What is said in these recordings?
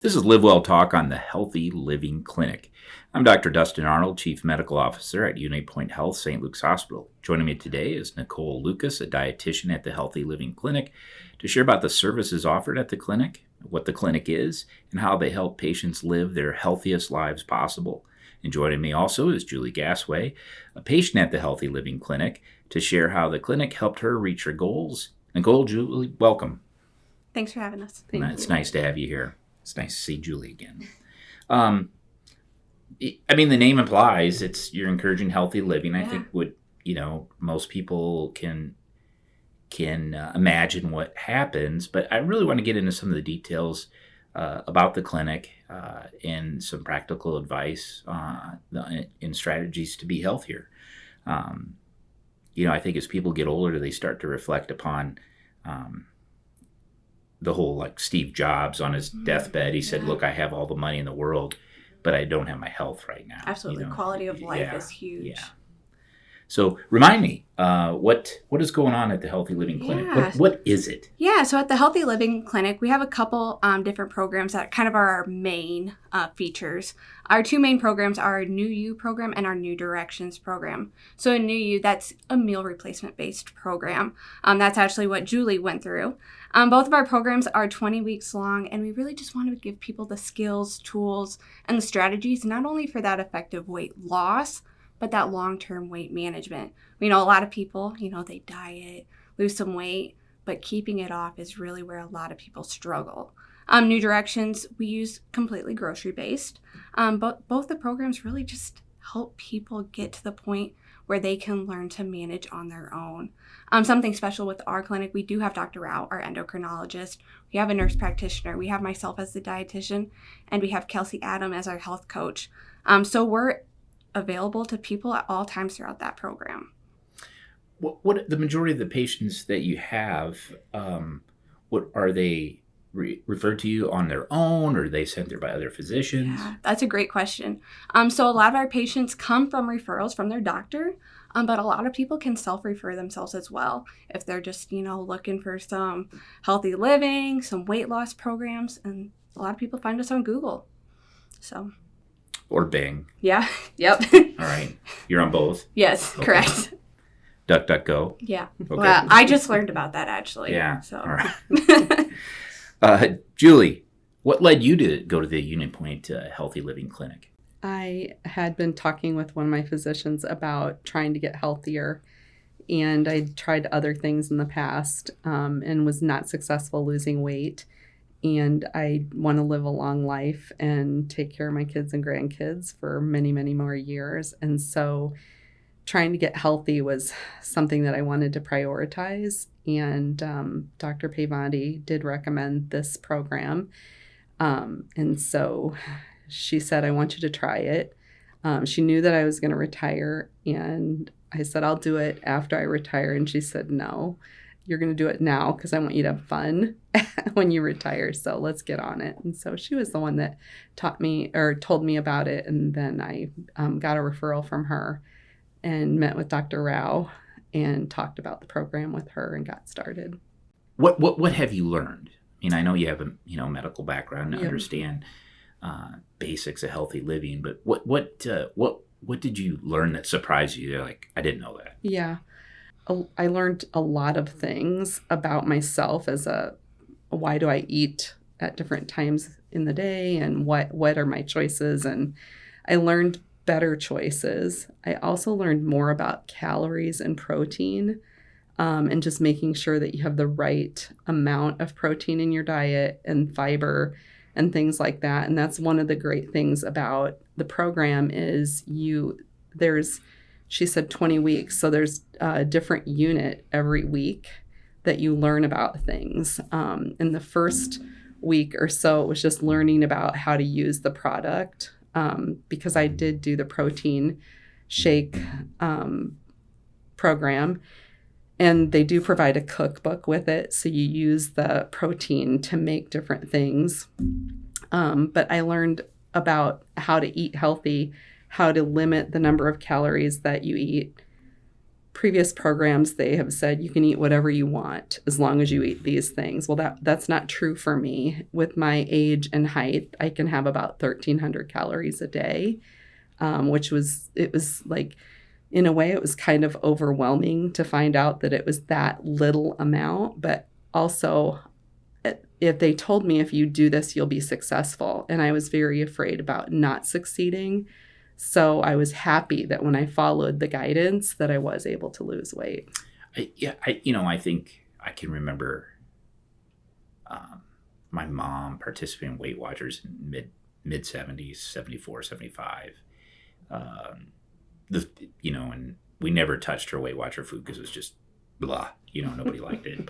This is LiveWell Talk on the Healthy Living Clinic. I'm Dr. Dustin Arnold, Chief Medical Officer at UniPoint Health St. Luke's Hospital. Joining me today is Nichole Lucas, a dietitian at the Healthy Living Clinic, to share about the services offered at the clinic, what the clinic is, and how they help patients live their healthiest lives possible. And joining me also is Julie Gasway, a patient at the Healthy Living Clinic, to share how the clinic helped her reach her goals. Nichole, Julie, welcome. Thanks for having us. It's nice to have you here. It's nice to see Julie again. I mean, the name implies you're encouraging healthy living. I think what most people can imagine what happens, but I really want to get into some of the details about the clinic and some practical advice and strategies to be healthier. I think as people get older, they start to reflect upon the whole, like Steve Jobs on his deathbed, he said, look, I have all the money in the world, but I don't have my health right now. Absolutely. Quality of life is huge. Yeah. So remind me, what is going on at the Healthy Living Clinic? Yeah. What is it? Yeah, so at the Healthy Living Clinic, we have a couple different programs that kind of are our main features. Our two main programs are our New You program and our New Directions program. So in New You, that's a meal replacement based program. That's actually what Julie went through. Both of our programs are 20 weeks long, and we really just want to give people the skills, tools, and the strategies, not only for that effective weight loss, but that long-term weight management. We know a lot of people, they diet, lose some weight, but keeping it off is really where a lot of people struggle. New Directions, we use completely grocery-based, but both the programs really just help people get to the point where they can learn to manage on their own. Something special with our clinic, we do have Dr. Rao, our endocrinologist. We have a nurse practitioner. We have myself as the dietitian, and we have Kelsey Adam as our health coach. So we're available to people at all times throughout that program. What the majority of the patients that you have, what are they referred to you on their own, or are they sent there by other physicians? Yeah, that's a great question. So a lot of our patients come from referrals from their doctor, but a lot of people can self-refer themselves as well if they're just, looking for some healthy living, some weight loss programs, and a lot of people find us on Google. So. Or Bing. Yeah. Yep. All right. You're on both? Yes, okay. Correct. DuckDuckGo? Yeah. Okay. Well, I just learned about that, actually. Yeah. So. All right. Julie, what led you to go to the UniPoint Healthy Living Clinic? I had been talking with one of my physicians about trying to get healthier, and I tried other things in the past and was not successful losing weight. And I want to live a long life and take care of my kids and grandkids for many, many more years. And so trying to get healthy was something that I wanted to prioritize. And Dr. Pavandi did recommend this program. And so she said, I want you to try it. She knew that I was going to retire. And I said, I'll do it after I retire. And she said, no. You're going to do it now because I want you to have fun when you retire. So let's get on it. And so she was the one that taught me or told me about it. And then I got a referral from her and met with Dr. Rao and talked about the program with her and got started. What have you learned? I mean, I know you have a medical background and understand basics of healthy living, but what did you learn that surprised you? You're like, I didn't know that. Yeah. I learned a lot of things about myself as why do I eat at different times in the day and what are my choices, and I learned better choices. I also learned more about calories and protein and just making sure that you have the right amount of protein in your diet and fiber and things like that. And that's one of the great things about the program is she said 20 weeks. So there's a different unit every week that you learn about things. In the first week or so, it was just learning about how to use the product because I did do the protein shake program. And they do provide a cookbook with it. So you use the protein to make different things. But I learned about how to eat healthy, how to limit the number of calories that you eat, previous programs, they have said you can eat whatever you want as long as you eat these things. Well, that's not true for me. With my age and height, I can have about 1,300 calories a day, which was like, in a way, it was kind of overwhelming to find out that it was that little amount. But also, if they told me, if you do this, you'll be successful. And I was very afraid about not succeeding. So I was happy that when I followed the guidance that I was able to lose weight. I think I can remember my mom participating in Weight Watchers in mid 70s, 74, 75. And we never touched her Weight Watcher food because it was just blah. Nobody liked it.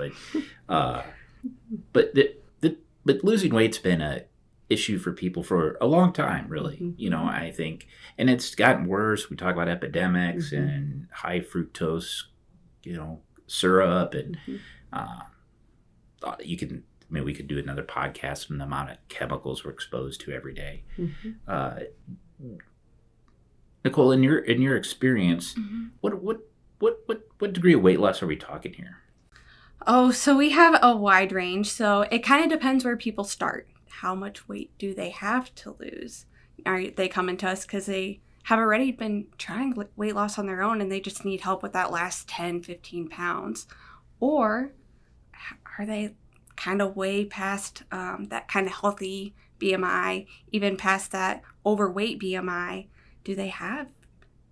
But losing weight's been a issue for people for a long time, really. Mm-hmm. I think, and it's gotten worse. We talk about epidemics Mm-hmm. and high fructose, syrup, and we could do another podcast on the amount of chemicals we're exposed to every day. Mm-hmm. Nichole, in your experience, Mm-hmm. what degree of weight loss are we talking here? Oh, so we have a wide range. So it kind of depends where people start. How much weight do they have to lose? Are they coming to us because they have already been trying weight loss on their own and they just need help with that last 10, 15 pounds? Or are they kind of way past that kind of healthy BMI, even past that overweight BMI? Do they have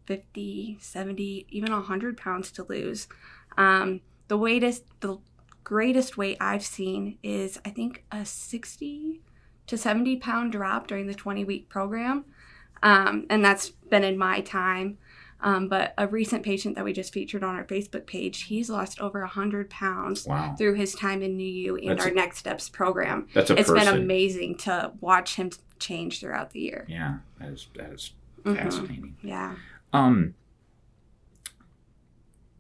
50, 70, even 100 pounds to lose? The greatest weight I've seen is, I think, a 60 to 70 pound drop during the 20-week program. And that's been in my time. But a recent patient that we just featured on our Facebook page, he's lost over 100 pounds Wow. through his time in NUU and our Next Steps program. It's been amazing to watch him change throughout the year. Yeah, that is Mm-hmm. fascinating. Yeah.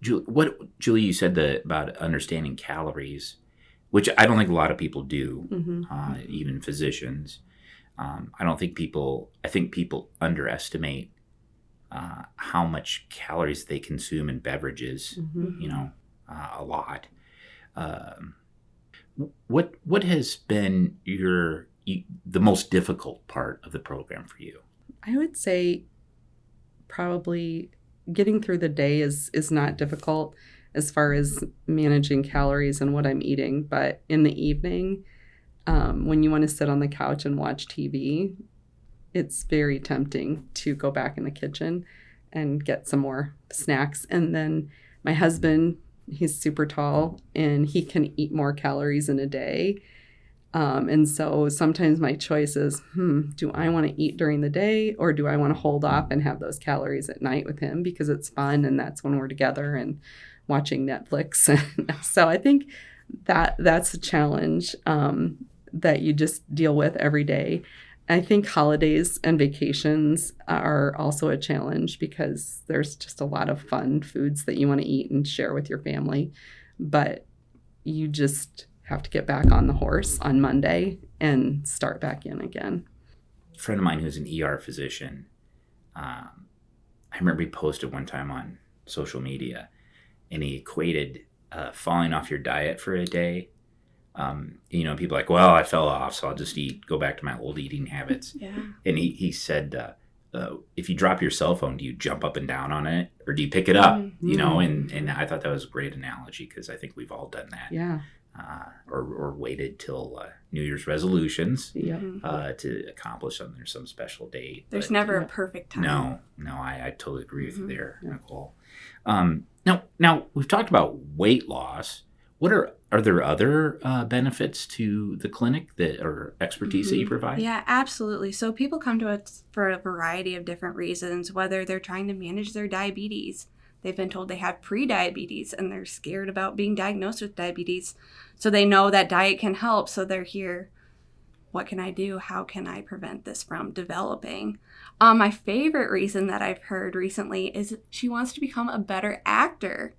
Julie, you said about understanding calories, which I don't think a lot of people do, Mm-hmm. Even physicians. I think people underestimate how much calories they consume in beverages, Mm-hmm. a lot. What has been the most difficult part of the program for you? I would say probably getting through the day is not difficult as far as managing calories and what I'm eating. But in the evening, when you want to sit on the couch and watch TV, it's very tempting to go back in the kitchen and get some more snacks. And then my husband, he's super tall and he can eat more calories in a day. And so sometimes my choice is, do I want to eat during the day or do I want to hold off and have those calories at night with him because it's fun and that's when we're together and watching Netflix. So I think that's a challenge that you just deal with every day. I think holidays and vacations are also a challenge because there's just a lot of fun foods that you want to eat and share with your family. But you just have to get back on the horse on Monday and start back in again. A friend of mine who's an ER physician, I remember he posted one time on social media and he equated falling off your diet for a day. People are like, well, I fell off, so I'll just go back to my old eating habits. Yeah. And he said, if you drop your cell phone, do you jump up and down on it or do you pick it up? Mm-hmm. And I thought that was a great analogy because I think we've all done that. Yeah. Or waited till New Year's resolutions Yep. to accomplish something or some special date. There's never a perfect time. No, I totally agree with you there, Yeah. Nichole. Now we've talked about weight loss. What are there other benefits to the clinic or expertise that you provide? Yeah, absolutely. So people come to us for a variety of different reasons, whether they're trying to manage their diabetes. They've been told they have pre-diabetes and they're scared about being diagnosed with diabetes. So they know that diet can help. So they're here. What can I do? How can I prevent this from developing? My favorite reason that I've heard recently is she wants to become a better actor.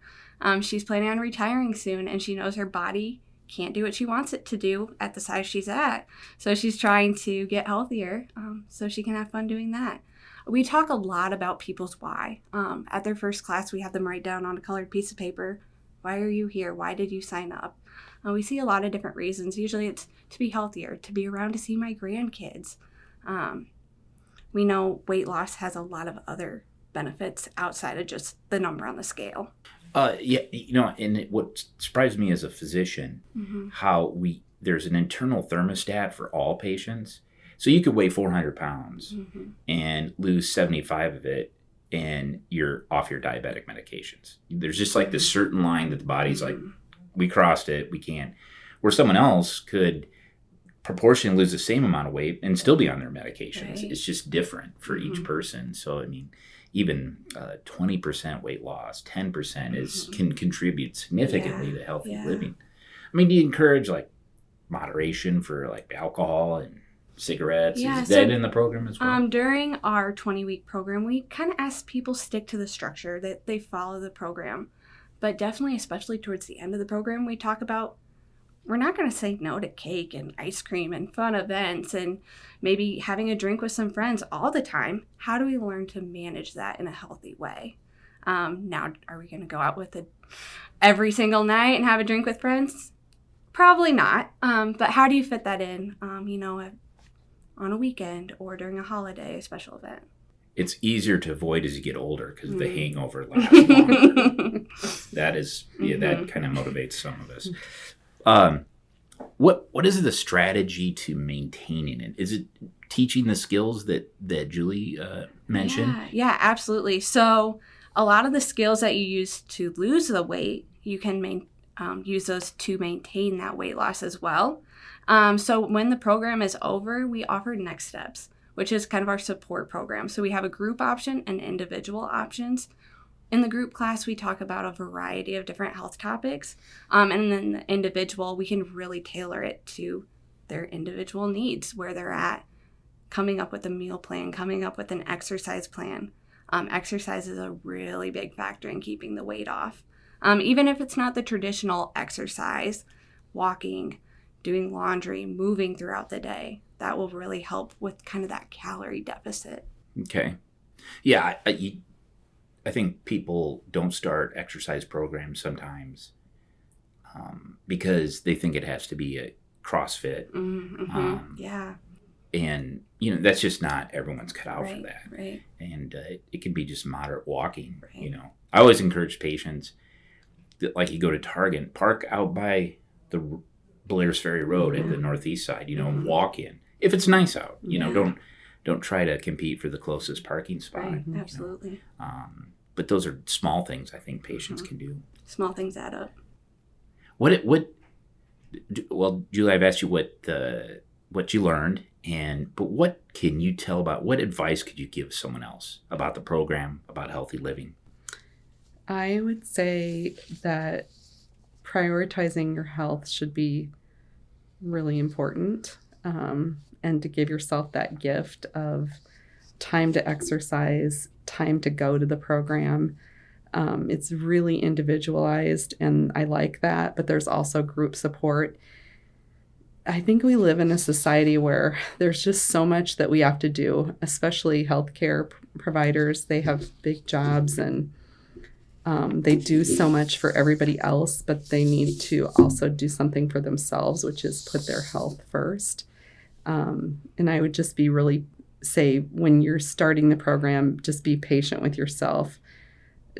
She's planning on retiring soon and she knows her body can't do what she wants it to do at the size she's at. So she's trying to get healthier so she can have fun doing that. We talk a lot about people's why. At their first class, we have them write down on a colored piece of paper, why are you here? Why did you sign up? We see a lot of different reasons. Usually it's to be healthier, to be around to see my grandkids. We know weight loss has a lot of other benefits outside of just the number on the scale. And what surprised me as a physician, how there's an internal thermostat for all patients. So you could weigh 400 pounds and lose 75 of it, and you're off your diabetic medications. There's just like this certain line that the body's like, we crossed it, we can't. Where someone else could proportionally lose the same amount of weight and still be on their medications. Right. It's just different for each person. So, I mean, even 20% weight loss, 10% can contribute significantly to healthy living. I mean, do you encourage like moderation for like alcohol and cigarettes? Is that in the program as well? During our 20-week program, we kind of ask people stick to the structure, that they follow the program. But definitely, especially towards the end of the program, we talk about we're not going to say no to cake and ice cream and fun events and maybe having a drink with some friends all the time. How do we learn to manage that in a healthy way? Now, are we going to go out with it every single night and have a drink with friends? Probably not. But how do you fit that in, on a weekend or during a holiday, a special event? It's easier to avoid as you get older because the hangover lasts longer. That kind of motivates some of us. What is the strategy to maintaining it? Is it teaching the skills that Julie mentioned? Yeah, absolutely. So a lot of the skills that you use to lose the weight, you can use those to maintain that weight loss as well. So when the program is over, we offer next steps, which is kind of our support program. So we have a group option and individual options. In the group class, we talk about a variety of different health topics. And then the individual, we can really tailor it to their individual needs, where they're at, coming up with a meal plan, coming up with an exercise plan. Exercise is a really big factor in keeping the weight off. Even if it's not the traditional exercise, walking, doing laundry, moving throughout the day, that will really help with kind of that calorie deficit. Okay. Yeah, I think people don't start exercise programs sometimes because they think it has to be a CrossFit. And, that's just not everyone's cut out for that. Right. And it can be just moderate walking, I always encourage patients that, like, you go to Target, park out by the Blair's Ferry Road at the northeast side, and walk in. If it's nice out, don't try to compete for the closest parking spot. Right, absolutely. But those are small things I think patients can do. Small things add up. Well, Julie, I've asked you what you learned, but what can you tell about, what advice could you give someone else about the program, about healthy living? I would say that prioritizing your health should be really important, and to give yourself that gift of time to exercise, time to go to the program. It's really individualized, and I like that, but there's also group support. I think we live in a society where there's just so much that we have to do, especially healthcare providers. They have big jobs, and they do so much for everybody else, but they need to also do something for themselves, which is put their health first. And I would just say when you're starting the program, just be patient with yourself.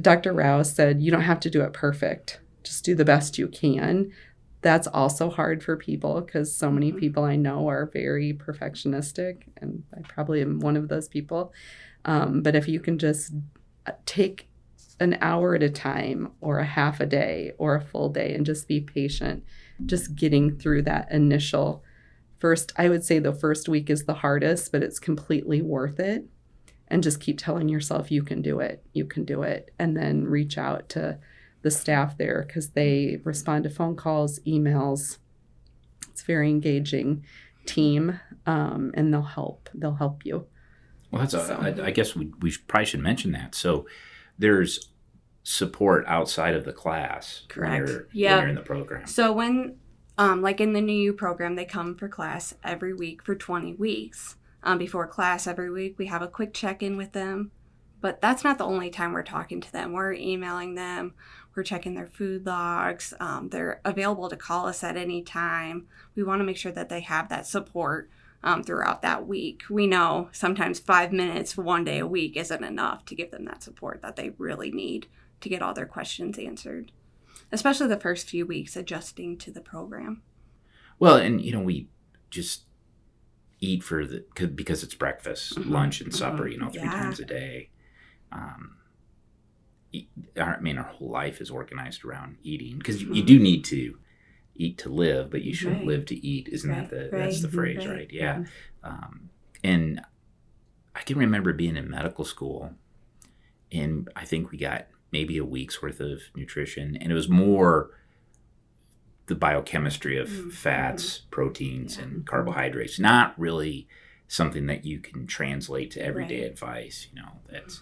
Dr. Rao said, you don't have to do it perfect. Just do the best you can. That's also hard for people because so many people I know are very perfectionistic, and I probably am one of those people. But if you can just take an hour at a time or a half a day or a full day and just be patient, just getting through that initial first, I would say the first week is the hardest, but it's completely worth it. And just keep telling yourself you can do it, and then reach out to the staff there because they respond to phone calls, emails. It's a very engaging team, and they'll help you. Well, I guess we probably should mention that. So there's support outside of the class. Correct. When you're in the program. So when, like in the New You program, they come for class every week for 20 weeks. before class every week. We have a quick check-in with them. But that's not the only time we're talking to them. We're emailing them. We're checking their food logs. They're available to call us at any time. We want to make sure that they have that support throughout that week. We know sometimes 5 minutes one day a week isn't enough to give them that support that they really need to get all their questions answered, especially the first few weeks adjusting to the program. Well, and we just eat because it's breakfast, lunch, and supper, 3 times a day. Our whole life is organized around eating, because you do need to eat to live, but you shouldn't live to eat. Isn't that's the phrase, right? Yeah. And I can remember being in medical school, and I think we got maybe a week's worth of nutrition, and it was more the biochemistry of fats, proteins, and carbohydrates, not really something that you can translate to everyday advice. That's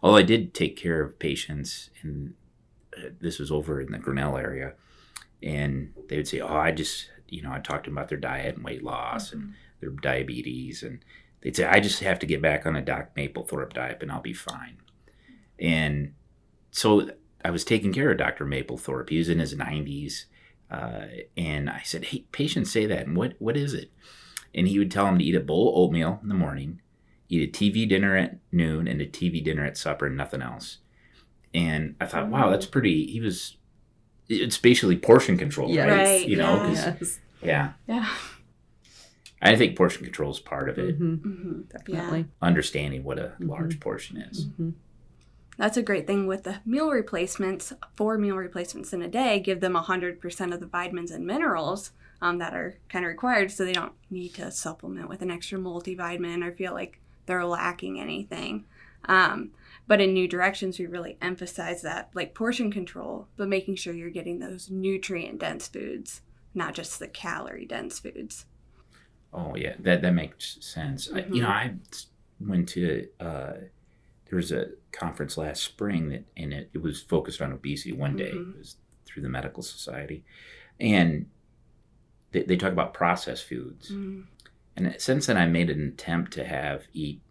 although I did take care of patients, and this was over in the Grinnell area, and they would say, I just, I talked to them about their diet and weight loss and their diabetes, and they'd say, I just have to get back on a Doc Mapplethorpe diet and I'll be fine. And so I was taking care of Dr. Mapplethorpe. He was in his 90s, and I said, hey, patients say that, and what is it? And he would tell them to eat a bowl of oatmeal in the morning, eat a TV dinner at noon, and a TV dinner at supper, and nothing else. And I thought, wow, that's pretty. It's basically portion control, right? Yeah. I think portion control is part of it. Definitely. Understanding what a large portion is. That's a great thing with the meal replacements. 4 meal replacements in a day give them 100% of the vitamins and minerals that are kind of required, so they don't need to supplement with an extra multivitamin or feel like they're lacking anything. But in New Directions, we really emphasize that, like portion control, but making sure you're getting those nutrient-dense foods, not just the calorie-dense foods. Oh, yeah, that makes sense. I went to, there was a conference last spring, and it was focused on obesity one day. It was through the Medical Society. And they talk about processed foods. And since then, I made an attempt to eat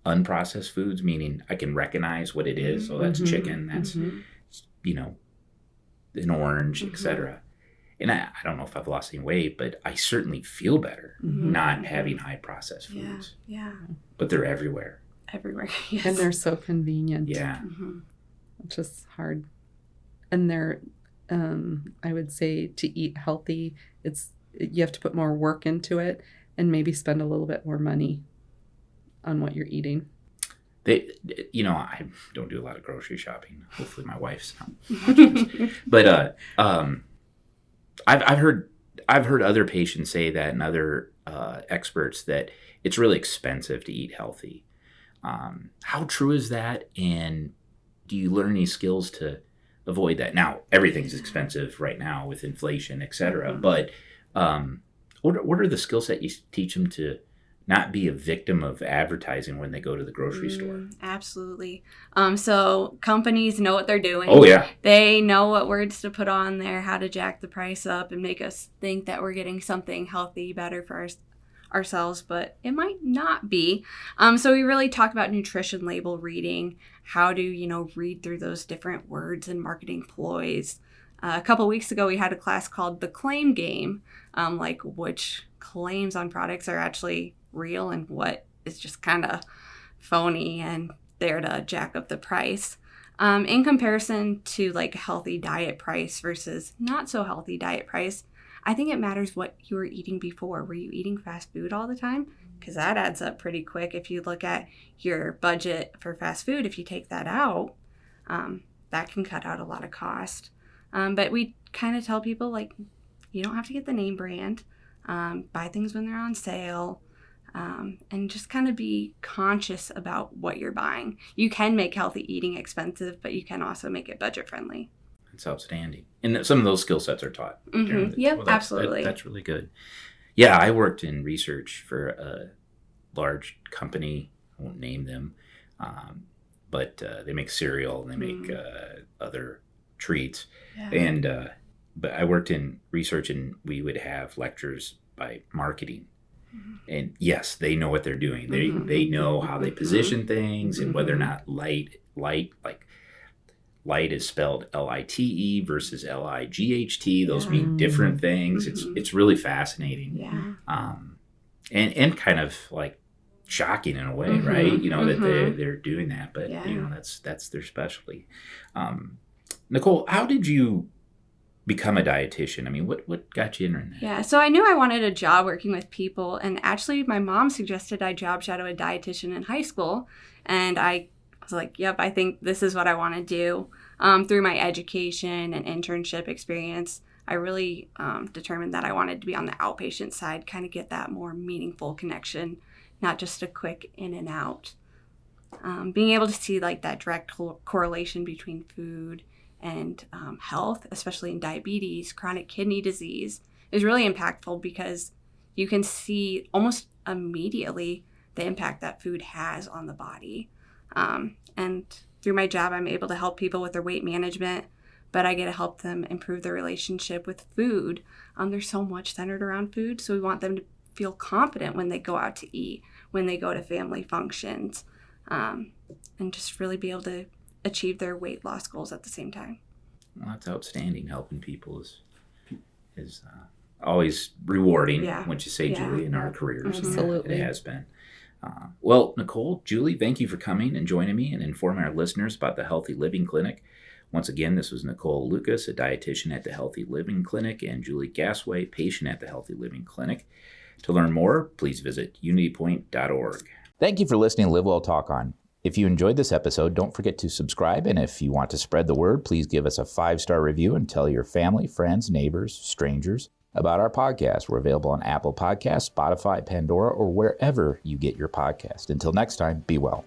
unprocessed foods, meaning I can recognize what it is. So that's chicken, that's, an orange, etc. And I don't know if I've lost any weight, but I certainly feel better not having high processed foods. Yeah. But they're everywhere. Yes. And they're so convenient. Yeah. It's just hard. And they're, I would say, to eat healthy, you have to put more work into it and maybe spend a little bit more money on what you're eating. I don't do a lot of grocery shopping. Hopefully my wife's not watching this. But I've heard other patients say that, and other experts, that it's really expensive to eat healthy. How true is that? And do you learn any skills to avoid that? Now, everything's expensive right now with inflation, et cetera. But what are the skills that you teach them to not be a victim of advertising when they go to the grocery store? Absolutely. So companies know what they're doing. Oh, yeah. They know what words to put on there, how to jack the price up and make us think that we're getting something healthy, better for ourselves, but it might not be. So we really talk about nutrition label reading, how to, read through those different words and marketing ploys. A couple weeks ago, we had a class called The Claim Game, like which claims on products are actually real and what is just kind of phony and there to jack up the price. In comparison to like healthy diet price versus not so healthy diet price, I think it matters what you were eating before. Were you eating fast food all the time? Because that adds up pretty quick. If you look at your budget for fast food, if you take that out, that can cut out a lot of cost. But we kind of tell people, like, you don't have to get the name brand. Buy things when they're on sale. And just kind of be conscious about what you're buying. You can make healthy eating expensive, but you can also make it budget friendly. That's outstanding. And some of those skill sets are taught. Yep, absolutely. That's really good. Yeah, I worked in research for a large company. I won't name them. But they make cereal and they make other treats. Yeah. And but I worked in research, and we would have lectures by marketing. And yes, they know what they're doing. They know how they position things and whether or not light is spelled Lite versus Light. Those mean different things. It's really fascinating. Yeah. And kind of like shocking in a way, right? That they're doing that, but that's their specialty. Nichole, how did you become a dietitian? I mean, what got you in that? Yeah, so I knew I wanted a job working with people, and actually my mom suggested I job shadow a dietitian in high school, and I was like, yep, I think this is what I want to do. Through my education and internship experience, I really determined that I wanted to be on the outpatient side, kind of get that more meaningful connection, not just a quick in and out. Being able to see like that direct correlation between food and health, especially in diabetes, chronic kidney disease, is really impactful because you can see almost immediately the impact that food has on the body. And through my job, I'm able to help people with their weight management, but I get to help them improve their relationship with food. There's so much centered around food, so we want them to feel confident when they go out to eat, when they go to family functions, and just really be able to achieve their weight loss goals at the same time. Well, that's outstanding. Helping people is always rewarding, wouldn't you say, Julie, in our careers? Absolutely. It has been. Well, Nichole, Julie, thank you for coming and joining me and informing our listeners about the Healthy Living Clinic. Once again, this was Nichole Lucas, a dietitian at the Healthy Living Clinic, and Julie Gasway, patient at the Healthy Living Clinic. To learn more, please visit unitypoint.org. Thank you for listening to LiveWell Talk On. If you enjoyed this episode, don't forget to subscribe, and if you want to spread the word, please give us a 5-star review and tell your family, friends, neighbors, strangers about our podcast. We're available on Apple Podcasts, Spotify, Pandora, or wherever you get your podcast. Until next time, be well.